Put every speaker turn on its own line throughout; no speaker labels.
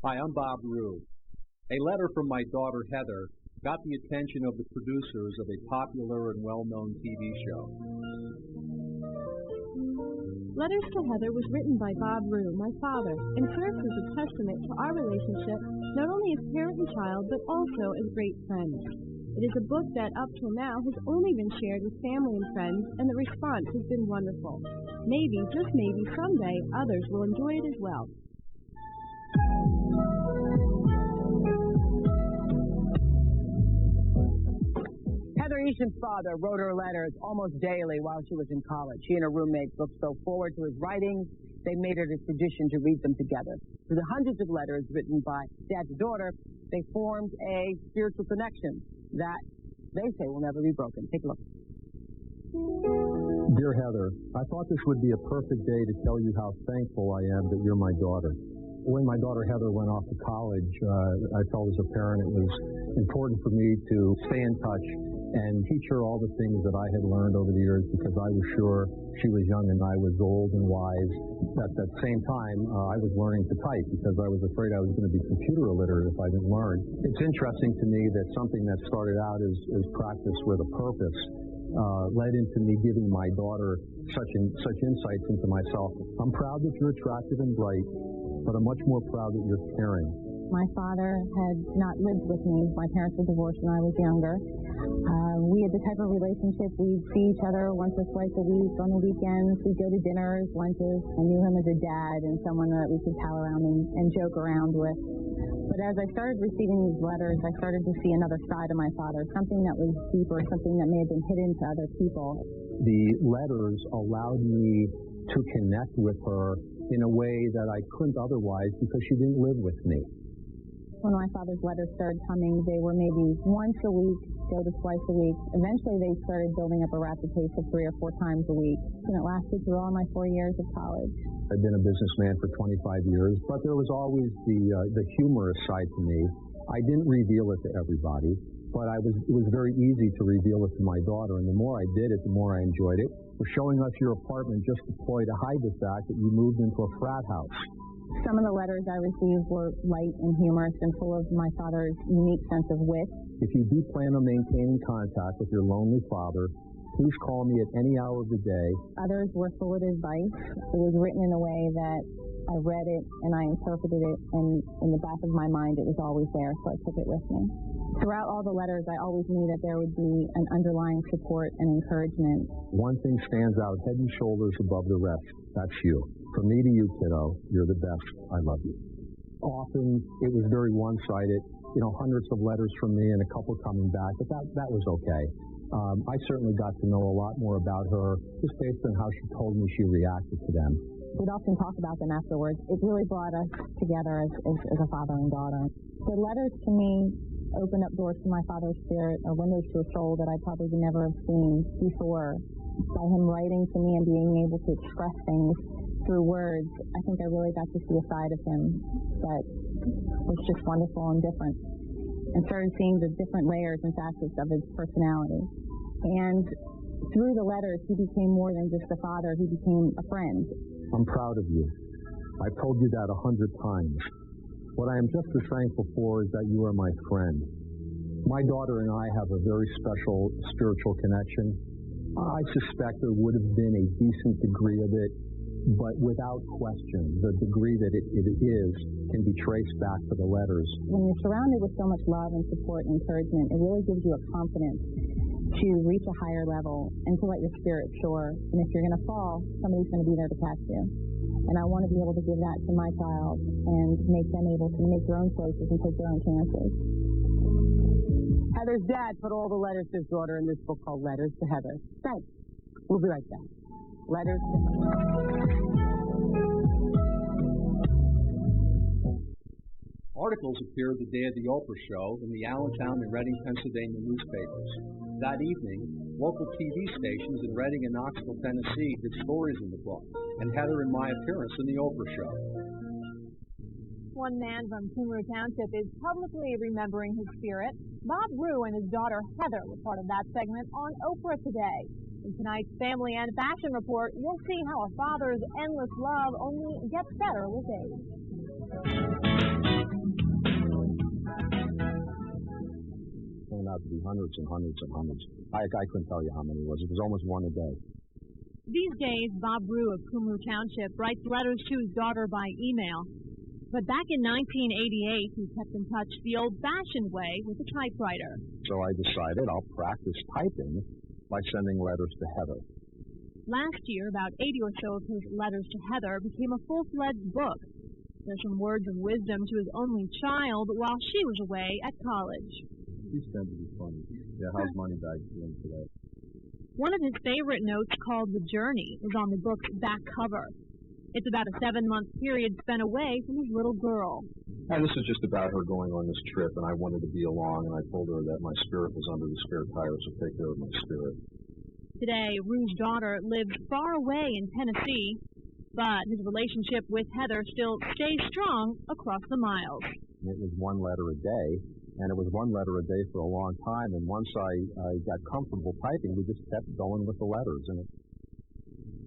Hi, I'm Bob Rue. A letter from my daughter Heather got the attention of the producers of a popular and well-known TV show.
Letters to Heather was written by Bob Rue, my father, and serves as a testament to our relationship, not only as parent and child, but also as great friends. It is a book that, up till now, has only been shared with family and friends, and the response has been wonderful. Maybe, just maybe, someday, others will enjoy it as well.
Heather Easham's father wrote her letters almost daily while she was in college. She and her roommates looked so forward to his writings, they made it a tradition to read them together. Through the hundreds of letters written by dad to daughter, they formed a spiritual connection that they say will never be broken. Take a look.
Dear Heather, I thought this would be a perfect day to tell you how thankful I am that you're my daughter. When my daughter Heather went off to college, I felt as a parent it was important for me to stay in touch and teach her all the things that I had learned over the years, because I was sure she was young and I was old and wise. At that same time, I was learning to type because I was afraid I was going to be computer illiterate if I didn't learn. It's interesting to me that something that started out as practice with a purpose led into me giving my daughter such insights into myself. I'm proud that you're attractive and bright, but I'm much more proud that you're caring.
My father had not lived with me. My parents were divorced when I was younger. We had the type of relationship we'd see each other once or twice a week on the weekends. We'd go to dinners, lunches. I knew him as a dad and someone that we could pal around and joke around with. But as I started receiving these letters, I started to see another side of my father, something that was deeper, something that may have been hidden to other people.
The letters allowed me to connect with her in a way that I couldn't otherwise because she didn't live with me.
When my father's letters started coming, they were maybe once a week, go to twice a week. Eventually, they started building up a rapid pace of 3 or 4 times a week. And it lasted through all my 4 years of college.
I've been a businessman for 25 years, but there was always the humorous side to me. I didn't reveal it to everybody, but it was very easy to reveal it to my daughter. And the more I did it, the more I enjoyed it. For showing us your apartment just a ploy to hide the fact that you moved into a frat house.
Some of the letters I received were light and humorous and full of my father's unique sense of wit.
If you do plan on maintaining contact with your lonely father, please call me at any hour of the day.
Others were full of advice. It was written in a way that I read it and I interpreted it, and in the back of my mind it was always there, so I took it with me. Throughout all the letters, I always knew that there would be an underlying support and encouragement.
One thing stands out head and shoulders above the rest. That's you. From me to you, kiddo, you're the best. I love you. Often it was very one-sided, hundreds of letters from me and a couple coming back, but that was okay. I certainly got to know a lot more about her just based on how she told me she reacted to them.
We'd often talk about them afterwards. It really brought us together as a father and daughter. The letters to me opened up doors to my father's spirit, or windows to a soul that I probably would never have seen before. By him writing to me and being able to express things through words, I think I really got to see a side of him that was just wonderful and different, and started seeing the different layers and facets of his personality. And through the letters, he became more than just a father, he became a friend.
I'm proud of you. I've told you that 100 times. What I am just as thankful for is that you are my friend. My daughter and I have a very special spiritual connection. I suspect there would have been a decent degree of it, but without question, the degree that it is can be traced back to the letters.
When you're surrounded with so much love and support and encouragement, it really gives you a confidence to reach a higher level and to let your spirit soar. And if you're going to fall, somebody's going to be there to catch you. And I want to be able to give that to my child and make them able to make their own choices and take their own chances.
Heather's dad put all the letters to his daughter in this book called Letters to Heather. Thanks. We'll be right back. Letters to Heather.
Articles appeared the day of the Oprah show in the Allentown and Reading, Pennsylvania newspapers. That evening, local TV stations in Reading and Knoxville, Tennessee did stories in the book, and Heather and my appearance in the Oprah show.
One man from Coomer Township is publicly remembering his spirit. Bob Rue and his daughter Heather were part of that segment on Oprah today. In tonight's Family and Fashion Report, you'll see how a father's endless love only gets better with age.
out to be hundreds and hundreds and hundreds. I couldn't tell you how many it was. It was almost one a day.
These days, Bob Rue of Coomer Township writes letters to his daughter by email. But back in 1988, he kept in touch the old-fashioned way with a typewriter.
So I decided I'll practice typing by sending letters to Heather.
Last year, about 80 or so of his letters to Heather became a full-fledged book. There's some words of wisdom to his only child while she was away at college.
These tend to be funny. Yeah, how's Moneybag doing today?
One of his favorite notes, called The Journey, is on the book's back cover. It's about a 7-month period spent away from his little girl.
And this is just about her going on this trip, and I wanted to be along, and I told her that my spirit was under the spare tire, so take care of my spirit.
Today, Rue's daughter lives far away in Tennessee, but his relationship with Heather still stays strong across the miles.
It was one letter a day, and it was one letter a day for a long time, and once I got comfortable typing, we just kept going with the letters. And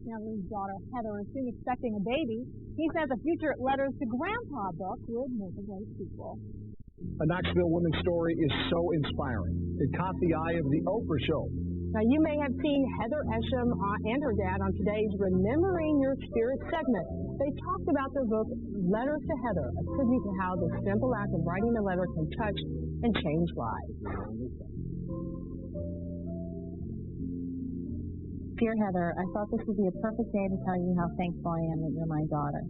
Now, Rue's daughter, Heather, is soon expecting a baby. He says a future Letters to Grandpa book would make a great sequel.
A Knoxville woman's story is so inspiring. It caught the eye of the Oprah Show.
Now, you may have seen Heather Esham and her dad on today's Remembering Your Spirit segment. They talked about their book, Letters to Heather, a tribute to how the simple act of writing a letter can touch and change lives.
Dear Heather, I thought this would be a perfect day to tell you how thankful I am that you're my daughter.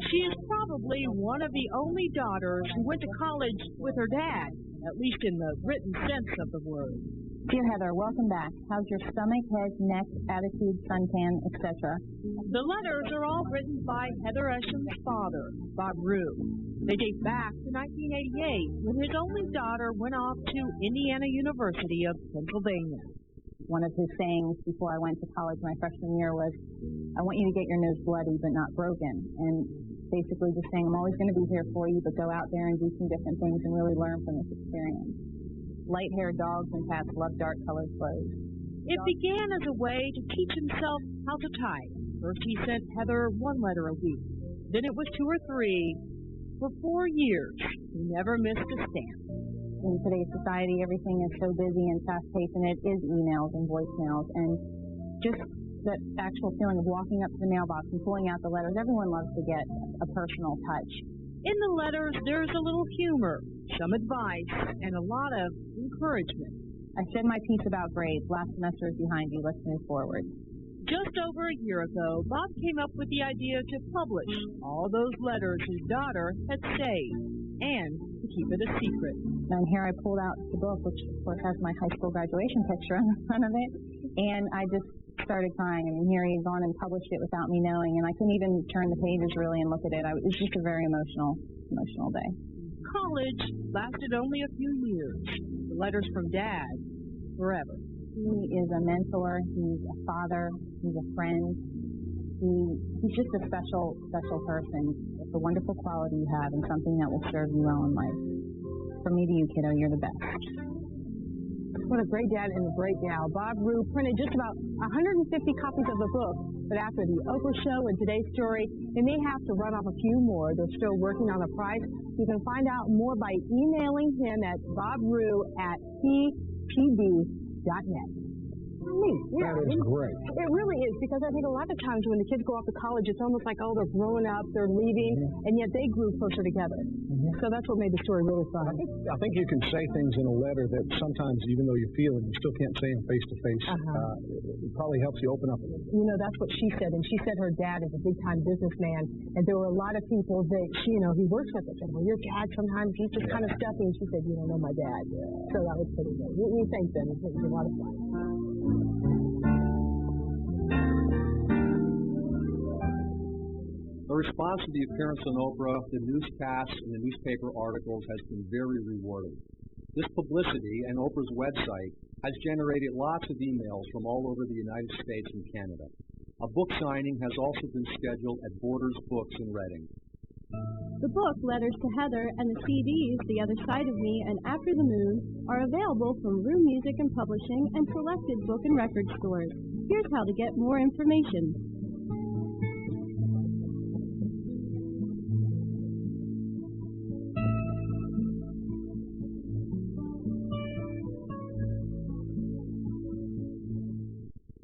She is probably one of the only daughters who went to college with her dad, at least in the written sense of the word.
Dear Heather, welcome back. How's your stomach, head, neck, attitude, suntan, etc.?
The letters are all written by Heather Esham's father, Bob Rue. They date back to 1988, when his only daughter went off to Indiana University of Pennsylvania.
One of his sayings before I went to college my freshman year was, I want you to get your nose bloody but not broken. And basically just saying, I'm always going to be here for you, but go out there and do some different things and really learn from this experience. Light-haired dogs and cats love dark-colored clothes.
It began as a way to teach himself how to type. First he sent Heather 1 letter a week. Then it was 2 or 3. For 4 years, he never missed a stamp.
In today's society, everything is so busy and fast-paced, and it is emails and voicemails. And just that actual feeling of walking up to the mailbox and pulling out the letters, everyone loves to get a personal touch.
In the letters, there's a little humor, some advice, and a lot of encouragement.
I said my piece about grades. Last semester is behind you. Let's move forward.
Just over a year ago, Bob came up with the idea to publish all those letters his daughter had saved, and to keep it a secret.
And here I pulled out the book, which of course has my high school graduation picture on the front of it, and I just started crying. I mean, here he's gone and published it without me knowing, and I couldn't even turn the pages really and look at it. It was just a very emotional day.
College lasted only a few years. The letters from Dad, forever.
He is a mentor. He's a father. He's a friend. He's just a special person. It's a wonderful quality you have and something that will serve you well in life. From me to you, kiddo, you're the best.
What a great dad and a great gal. Bob Rue printed just about 150 copies of the book, but after the Oprah Show and today's story, they may have to run off a few more. They're still working on the price. You can find out more by emailing him at bobrue@ppd.net.
That is great.
It really is, because I think a lot of times when the kids go off to college, it's almost like, oh, they're growing up, they're leaving, and yet they grew closer together. So that's what made the story really fun.
I think you can say things in a letter that sometimes, even though you feel it, you still can't say them face to face. It probably helps you open up a little.
You know, that's what she said, and she said her dad is a big-time businessman, and there were a lot of people that he works with. They said, well, your dad sometimes, he's just kind of stuffy, and she said, you don't know my dad. So that was pretty good. We thanked them. It was a lot of fun.
The response to the appearance on Oprah, the newscasts, and the newspaper articles has been very rewarding. This publicity and Oprah's website has generated lots of emails from all over the United States and Canada. A book signing has also been scheduled at Borders Books in Reading.
The book, Letters to Heather, and the CDs, The Other Side of Me and After the Moon, are available from Rue Music and Publishing and selected book and record stores. Here's how to get more information.